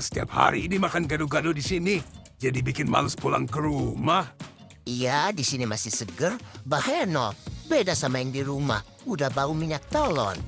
Setiap hari ini makan gado-gado di sini. Jadi bikin males pulang ke rumah. Iya, di sini masih seger. Bahaya no. Beda sama yang di rumah. Udah bau minyak telon.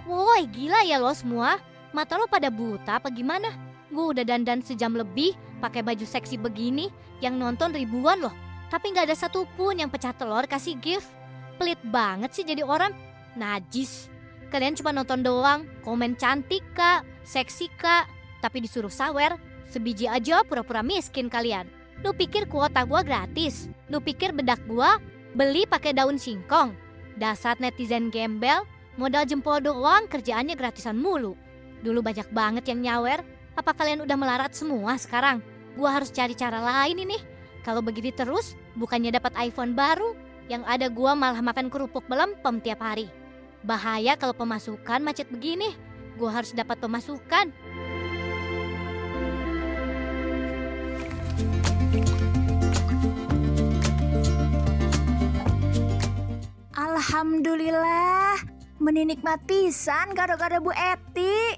Woi, gila ya lo semua. Mata lo pada buta apa gimana? Gue udah dandan sejam lebih pakai baju seksi begini, yang nonton ribuan loh. Tapi nggak ada satupun yang pecah telur kasih gift. Pelit banget sih jadi orang. Najis. Kalian cuma nonton doang, komen cantik kak, seksi kak. Tapi disuruh sawer, sebiji aja pura-pura miskin kalian. Lu pikir kuota gua gratis? Lu pikir bedak gua beli pakai daun singkong? Dasar netizen gembel, modal jempol doang kerjaannya gratisan mulu. Dulu banyak banget yang nyawer. Apa kalian udah melarat semua sekarang? Gua harus cari cara lain ini. Kalau begini terus, bukannya dapat iPhone baru, yang ada gua malah makan kerupuk melempem tiap hari. Bahaya kalau pemasukan macet begini. Gua harus dapat pemasukan. Alhamdulillah, menikmat pisan gado-gado Bu Eti.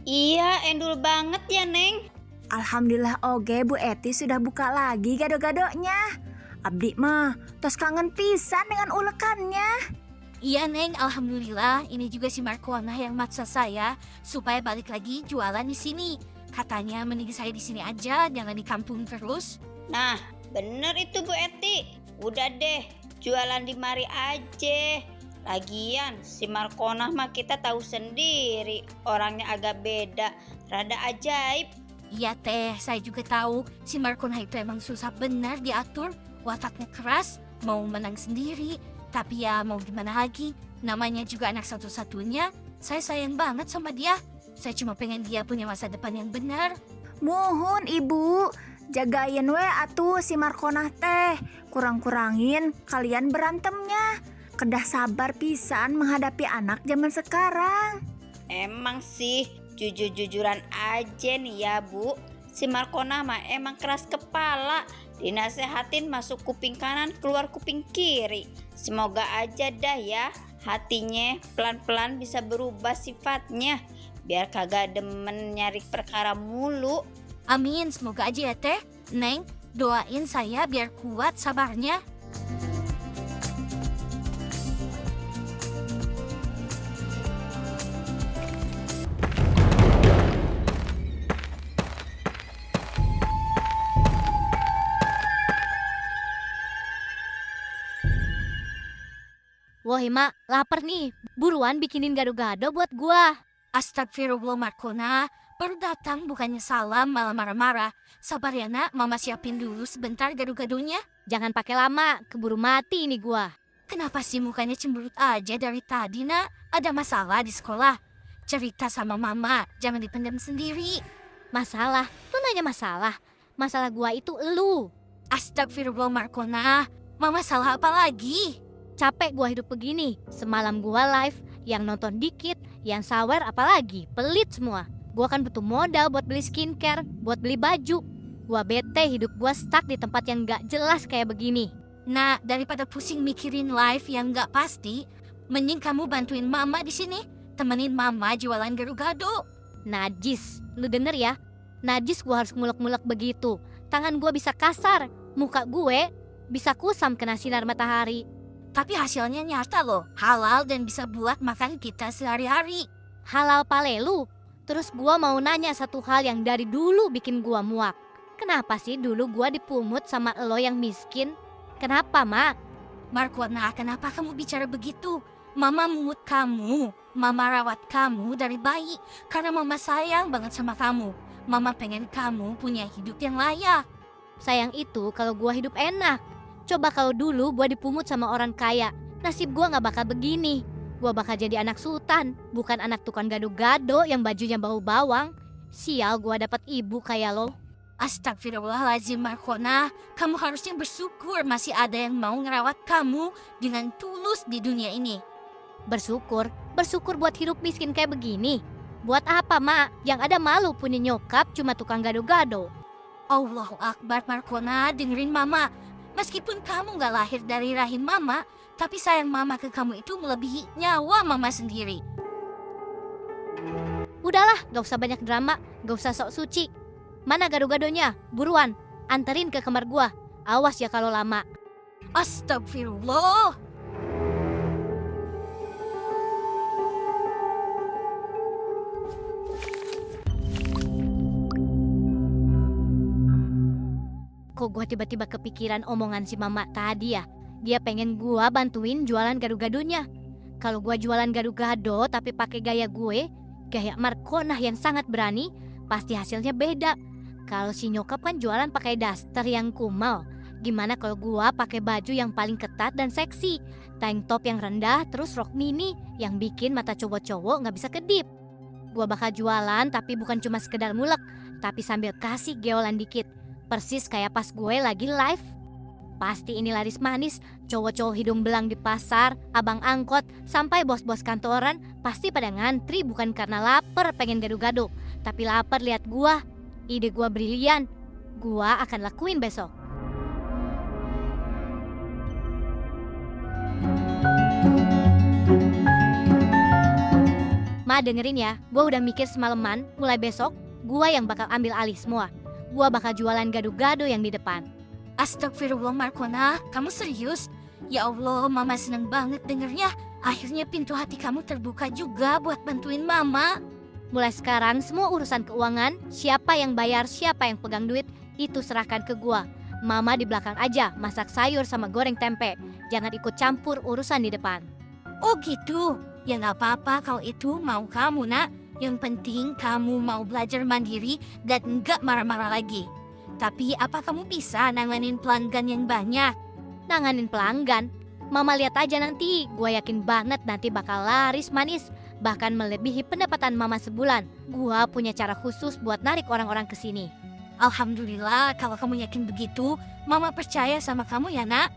Iya, endul banget ya, Neng. Alhamdulillah oge Bu Eti sudah buka lagi gado-gadonya. Abdi mah tos kangen pisan dengan ulekannya. Iya Neng, alhamdulillah. Ini juga si Markona yang maksa saya supaya balik lagi jualan di sini. Katanya mending saya di sini aja, jangan di kampung terus. Nah, bener itu Bu Eti. Udah deh, jualan di mari aja. Lagian, si Markona mah kita tahu sendiri. Orangnya agak beda, rada ajaib. Iya teh, saya juga tahu si Markona itu emang susah benar diatur. Wataknya keras, mau menang sendiri. Tapi ya mau gimana lagi, namanya juga anak satu-satunya. Saya sayang banget sama dia. Saya cuma pengen dia punya masa depan yang benar. Muhun Ibu, jagain we atuh si Markonah teh. Kurang-kurangin kalian berantemnya. Kedah sabar pisan menghadapi anak zaman sekarang. Emang sih, jujur-jujuran aja nih ya Bu. Si Markona mah emang keras kepala. Dinasehatin masuk kuping kanan, keluar kuping kiri. Semoga aja dah ya, hatinya pelan-pelan bisa berubah sifatnya. Biar kagak demen nyari perkara mulu. Amin, semoga aja ya teh. Neng, doain saya biar kuat sabarnya. Woi mak, lapar nih. Buruan bikinin gado-gado buat gua. Astagfirullah Markona, baru datang bukannya salam malah marah-marah. Sabar ya nak, mama siapin dulu sebentar gado-gadonya. Jangan pakai lama, keburu mati nih gua. Kenapa sih mukanya cemberut aja dari tadi nak? Ada masalah di sekolah? Cerita sama mama, jangan dipendam sendiri. Masalah? Lu nanya masalah? Masalah gua itu elu. Astagfirullah Markona, mama salah apa lagi? Capek gua hidup begini. Semalam gua live, yang nonton dikit, yang sawer apalagi, pelit semua. Gua kan butuh modal buat beli skincare, buat beli baju. Gua bete hidup gua stuck di tempat yang gak jelas kayak begini. Nah, daripada pusing mikirin live yang gak pasti, mending kamu bantuin mama di sini. Temenin mama jualan gado-gado. Najis, lu denger ya? Najis gua harus ngulek-ngulek begitu. Tangan gua bisa kasar, muka gue bisa kusam kena sinar matahari. Tapi hasilnya nyata loh, halal dan bisa buat makan kita sehari-hari. Halal pale lu. Terus gua mau nanya satu hal yang dari dulu bikin gua muak. Kenapa sih dulu gua dipungut sama elo yang miskin? Kenapa, Mak? Markona, kenapa kamu bicara begitu? Mama mungut kamu, mama rawat kamu dari bayi. Karena mama sayang banget sama kamu. Mama pengen kamu punya hidup yang layak. Sayang itu kalau gua hidup enak. Coba kalau dulu gua dipungut sama orang kaya, nasib gua gak bakal begini. Gua bakal jadi anak sultan, bukan anak tukang gado-gado yang bajunya bau bawang. Sial gua dapat ibu kayak lo. Astagfirullahaladzim Markona, kamu harusnya bersyukur masih ada yang mau ngerawat kamu dengan tulus di dunia ini. Bersyukur buat hidup miskin kayak begini. Buat apa, Mak? Yang ada malu punya nyokap cuma tukang gado-gado. Allahu Akbar Markona, dengerin mama. Meskipun kamu gak lahir dari rahim mama, Tapi sayang mama ke kamu itu melebihi nyawa mama sendiri. Udahlah, gak usah banyak drama, gak usah sok suci. Mana gado-gadonya? Buruan, anterin ke kamar gua. Awas ya kalau lama. Astagfirullah. Kok gua tiba-tiba kepikiran omongan si mama tadi ya? Dia pengen gua bantuin jualan gado-gadonya. Kalau gua jualan gado-gado tapi pakai gaya gue, gaya Markonah yang sangat berani, pasti hasilnya beda. Kalau si nyokap kan jualan pakai daster yang kumal. Gimana kalau gua pakai baju yang paling ketat dan seksi, tank top yang rendah, terus rok mini yang bikin mata cowok-cowok nggak bisa kedip. Gua bakal jualan tapi bukan cuma sekedar mulek, tapi sambil kasih geolan dikit. Persis kayak pas gue lagi live. Pasti ini laris manis, cowok-cowok hidung belang di pasar, abang angkot, sampai bos-bos kantoran pasti pada ngantri bukan karena lapar pengen gado-gado, tapi lapar lihat gua. Ide gua brilian. Gua akan lakuin besok. Ma dengerin ya, gua udah mikir semalaman, mulai besok gua yang bakal ambil alih semua. Gua bakal jualan gado-gado yang di depan. Astagfirullah Markona, kamu serius? Ya Allah, mama seneng banget dengernya. Akhirnya pintu hati kamu terbuka juga buat bantuin mama. Mulai sekarang semua urusan keuangan, siapa yang bayar, siapa yang pegang duit, itu serahkan ke gua. Mama di belakang aja, masak sayur sama goreng tempe. Jangan ikut campur urusan di depan. Oh gitu, ya gak apa-apa kalau itu mau kamu nak. Yang penting kamu mau belajar mandiri dan nggak marah-marah lagi. Tapi apa kamu bisa nanganin pelanggan yang banyak? Nanganin pelanggan? Mama lihat aja nanti, gue yakin banget nanti bakal laris manis. Bahkan melebihi pendapatan mama sebulan. Gue punya cara khusus buat narik orang-orang ke sini. Alhamdulillah kalau kamu yakin begitu, mama percaya sama kamu ya nak.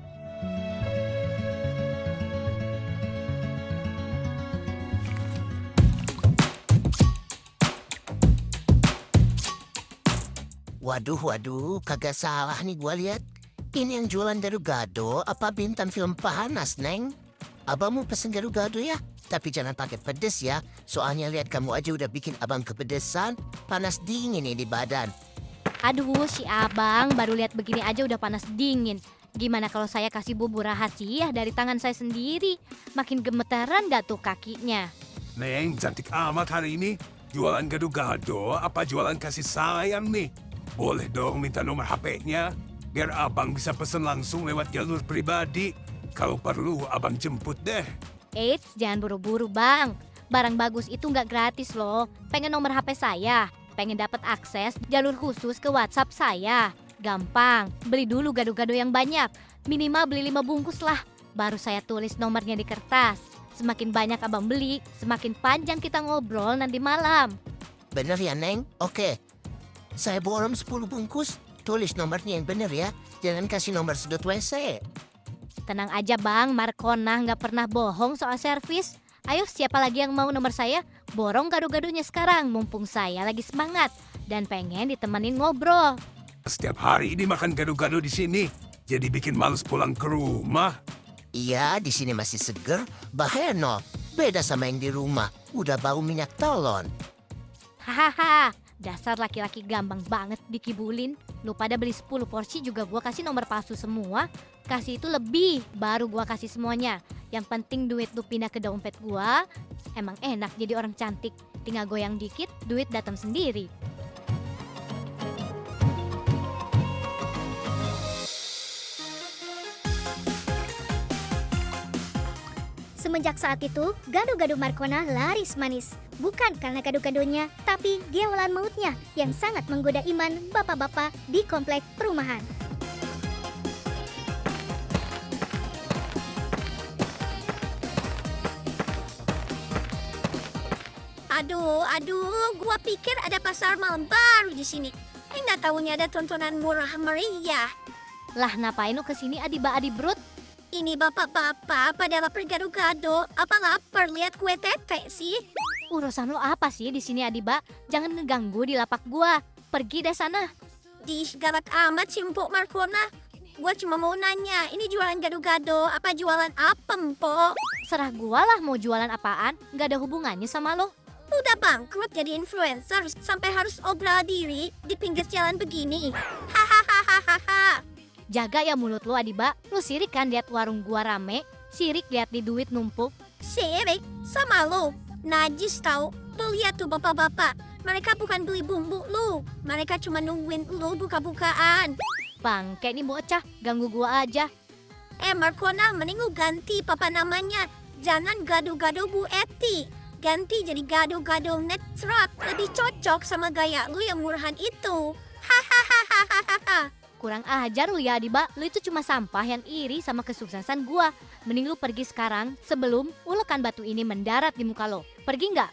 Waduh, kagak salah nih gua lihat. Ini yang jualan gado-gado apa bintang film panas, Neng? Abang mau pesen gado-gado ya? Tapi jangan pakai pedes ya. Soalnya lihat kamu aja udah bikin abang kepedesan. Panas dingin nih di badan. Aduh, si abang baru lihat begini aja udah panas dingin. Gimana kalau saya kasih bubur rahasia dari tangan saya sendiri? Makin gemeteran gak tuh kakinya? Neng, cantik amat hari ini. Jualan gado-gado apa jualan kasih sayang nih? Boleh dong minta nomor HP-nya, biar abang bisa pesen langsung lewat jalur pribadi. Kalau perlu, abang jemput deh. Eits, jangan buru-buru bang. Barang bagus itu nggak gratis loh. Pengen nomor HP saya, pengen dapat akses jalur khusus ke WhatsApp saya. Gampang, beli dulu gado-gado yang banyak. Minimal beli 5 bungkus lah. Baru saya tulis nomornya di kertas. Semakin banyak abang beli, semakin panjang kita ngobrol nanti malam. Bener ya, Neng? Oke. Saya borong 10 bungkus. Tulis nomornya yang bener ya. Jangan kasih nomor sudut WC. Tenang aja bang, Markonah nggak pernah bohong soal servis. Ayo siapa lagi yang mau nomor saya? Borong gado-gadonya sekarang, mumpung saya lagi semangat. Dan pengen ditemenin ngobrol. Setiap hari ini makan gado-gado di sini, jadi bikin males pulang ke rumah. Iya, di sini masih seger. Bahaya no. Beda sama yang di rumah. Udah bau minyak telon. Hahaha, dasar laki-laki gampang banget dikibulin. Lu pada beli 10 porsi juga gua kasih nomor palsu semua. Kasih itu lebih, baru gua kasih semuanya. Yang penting duit lu pindah ke dompet gua. Emang enak jadi orang cantik. Tinggal goyang dikit, duit datang sendiri. Semenjak saat itu, gado-gado Markonah laris manis. Bukan karena gado-gadonya, tapi geolan mautnya yang sangat menggoda iman bapak-bapak di komplek perumahan. Aduh, gua pikir ada pasar malam baru di sini. Nggak tahunya ada tontonan murah meriah. Lah ngapain lu kesini Adiba Adibrut? Ini bapak-bapak pada lapar gado-gado. Apa lapar lihat kue tete sih? Urusan lo apa sih di sini Adiba? Jangan ngeganggu di lapak gua. Pergi deh sana. Di galak amat si Mpok Markona. Gua cuma mau nanya, ini jualan gado-gado apa jualan apem, Po? Serah gua lah mau jualan apaan, nggak ada hubungannya sama lo. Udah bangkrut jadi influencer sampai harus obral diri di pinggir jalan begini. Hahaha. Jaga ya mulut lo Adiba, lo sirik kan lihat warung gua rame, sirik lihat di duit numpuk. Sirik sama lo. Najis tau. Lo lihat tuh bapak-bapak. Mereka bukan beli bumbu lo. Mereka cuma nungguin lo buka-bukaan. Bangke nih bocah, ganggu gua aja. Markona mending lu ganti papa namanya. Jangan gado-gado Bu Eti. Ganti jadi gado-gado netrat. Lebih cocok sama gaya lu yang murahan itu. Hahaha. Kurang ajar lu ya Adiba, lu itu cuma sampah yang iri sama kesuksesan gua. Mending lu pergi sekarang sebelum ulekan batu ini mendarat di muka lo. Pergi nggak?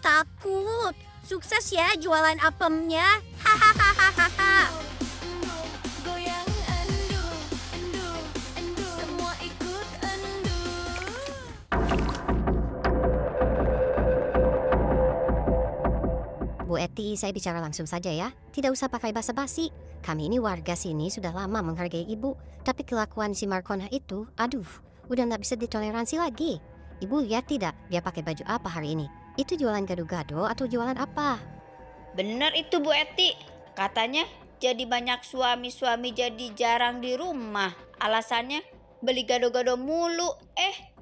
Takut. Sukses ya jualan apemnya. Hahaha. Bu Eti, saya bicara langsung saja ya. Tidak usah pakai basa-basi. Kami ini warga sini sudah lama menghargai ibu. Tapi kelakuan si Markona itu, aduh, udah nggak bisa ditoleransi lagi. Ibu lihat tidak, dia pakai baju apa hari ini? Itu jualan gado-gado atau jualan apa? Bener itu Bu Eti. Katanya jadi banyak suami-suami jadi jarang di rumah. Alasannya beli gado-gado mulu.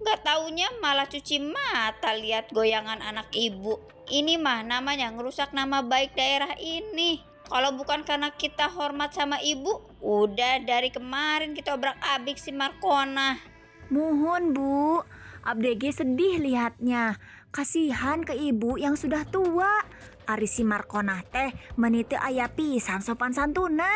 Nggak taunya malah cuci mata lihat goyangan anak ibu. Ini mah namanya ngerusak nama baik daerah ini. Kalau bukan karena kita hormat sama ibu, udah dari kemarin kita obrak-abrik si Markona. Muhun Bu, abdege sedih lihatnya. Kasihan ke ibu yang sudah tua. Ari si Markona teh meniti aya pisan sopan santuna.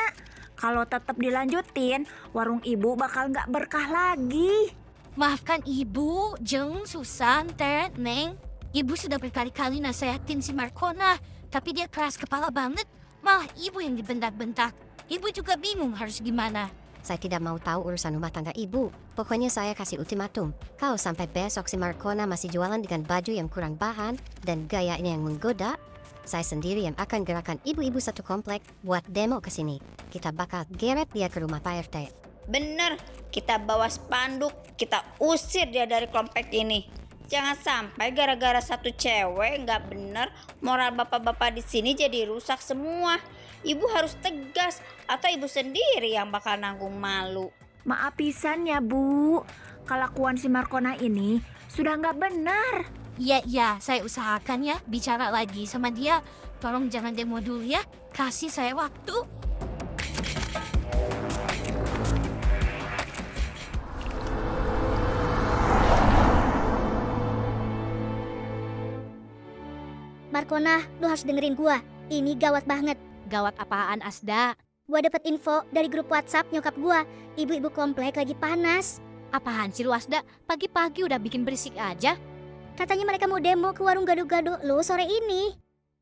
Kalau tetap dilanjutin, warung ibu bakal nggak berkah lagi. Maafkan ibu, Jeng, Susan, Teh, Neng. Ibu sudah berkali-kali nasihatin si Markona, tapi dia keras kepala banget. Malah ibu yang dibentak-bentak. Ibu juga bingung harus gimana. Saya tidak mau tahu urusan rumah tangga ibu. Pokoknya saya kasih ultimatum. Kalau sampai besok si Markona masih jualan dengan baju yang kurang bahan dan gayanya yang menggoda, saya sendiri yang akan gerakan ibu-ibu satu komplek buat demo ke sini. Kita bakal geret dia ke rumah Pak RT. Bener, kita bawa spanduk, kita usir dia dari komplek ini. Jangan sampai gara-gara satu cewek nggak bener, moral bapak-bapak di sini jadi rusak semua. Ibu harus tegas atau ibu sendiri yang bakal nanggung malu. Maaf pisan ya Bu, kelakuan si Markona ini sudah nggak benar. Ya, saya usahakan ya bicara lagi sama dia. Tolong jangan demo dulu ya, kasih saya waktu. Markona, lu harus dengerin gua. Ini gawat banget. Gawat apaan Asda? Gua dapet info dari grup WhatsApp nyokap gua. Ibu-ibu komplek lagi panas. Apaan sih lu Asda? Pagi-pagi udah bikin berisik aja. Katanya mereka mau demo ke warung gado-gado lu sore ini.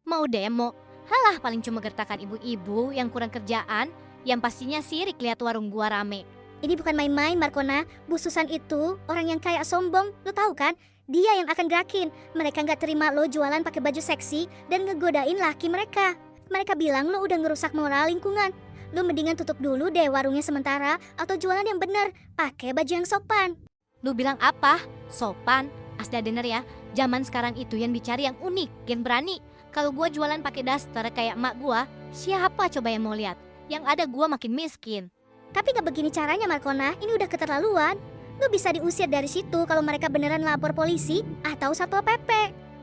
Mau demo? Halah, paling cuma gertakan ibu-ibu yang kurang kerjaan, yang pastinya sirik lihat warung gua rame. Ini bukan main-main Markona. Bu Susan itu orang yang kayak sombong. Lu tahu kan? Dia yang akan gerakin. Mereka nggak terima lo jualan pakai baju seksi dan ngegodain laki mereka. Mereka bilang lo udah ngerusak moral lingkungan. Lo mendingan tutup dulu deh warungnya sementara atau jualan yang bener, pakai baju yang sopan. Lu bilang apa? Sopan? Asda denger ya, zaman sekarang itu yang dicari yang unik, yang berani. Kalau gua jualan pakai daster kayak emak gua, siapa coba yang mau lihat? Yang ada gua makin miskin. Tapi gak begini caranya Markona, ini udah keterlaluan. Lu bisa diusir dari situ kalau mereka beneran lapor polisi atau Satpol PP.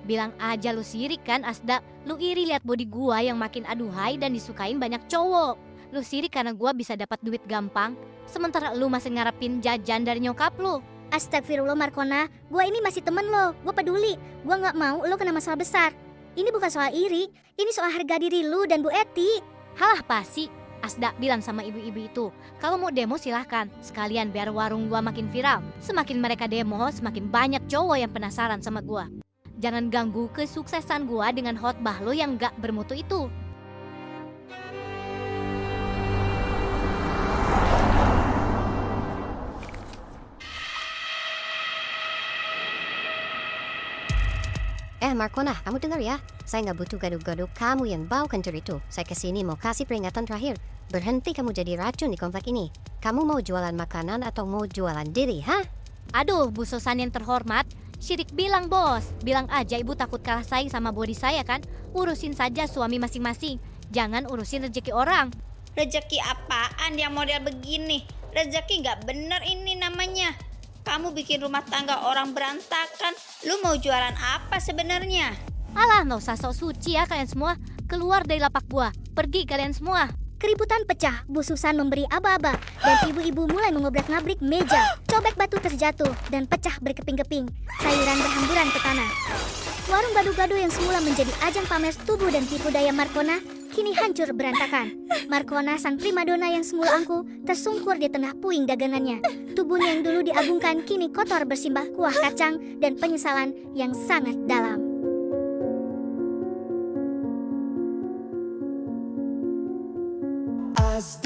Bilang aja lu sirik kan Asda. Lu iri lihat body gua yang makin aduhai dan disukain banyak cowok. Lu sirik karena gua bisa dapat duit gampang, sementara lu masih ngarepin jajan dari nyokap lu. Astagfirullah Markona, gua ini masih temen lo, gua peduli. Gua gak mau lo kena masalah besar. Ini bukan soal iri, ini soal harga diri lu dan Bu Eti. Halah pasti. Asda bilang sama ibu-ibu itu, kalau mau demo silahkan, sekalian biar warung gua makin viral. Semakin mereka demo, semakin banyak cowok yang penasaran sama gua. Jangan ganggu kesuksesan gua dengan khotbah lo yang gak bermutu itu. Markona, kamu dengar ya? Saya nggak butuh gado-gado kamu yang bau kencur itu. Saya kesini mau kasih peringatan terakhir. Berhenti kamu jadi racun di komplek ini. Kamu mau jualan makanan atau mau jualan diri, ha? Aduh, Bu Susan yang terhormat, Syirik bilang bos, bilang aja ibu takut kalah saing sama body saya kan? Urusin saja suami masing-masing, jangan urusin rezeki orang. Rezeki apaan yang model begini? Rezeki gak bener ini namanya. Kamu bikin rumah tangga orang berantakan. Lu mau jualan apa sebenarnya? Alah, nggak usah sok suci ya kalian semua. Keluar dari lapak buah, pergi kalian semua. Keributan pecah, Bu Susan memberi aba-aba, dan ibu-ibu mulai mengobrak-ngabrik meja. Cobek batu terjatuh dan pecah berkeping-keping. Sayuran berhamburan ke tanah. Warung gado-gado yang semula menjadi ajang pamer tubuh dan tipu daya Markona, kini hancur berantakan. Markona, sang primadona yang semula angkuh, tersungkur di tengah puing dagangannya. Tubuhnya yang dulu diagungkan kini kotor bersimbah kuah kacang dan penyesalan yang sangat dalam. As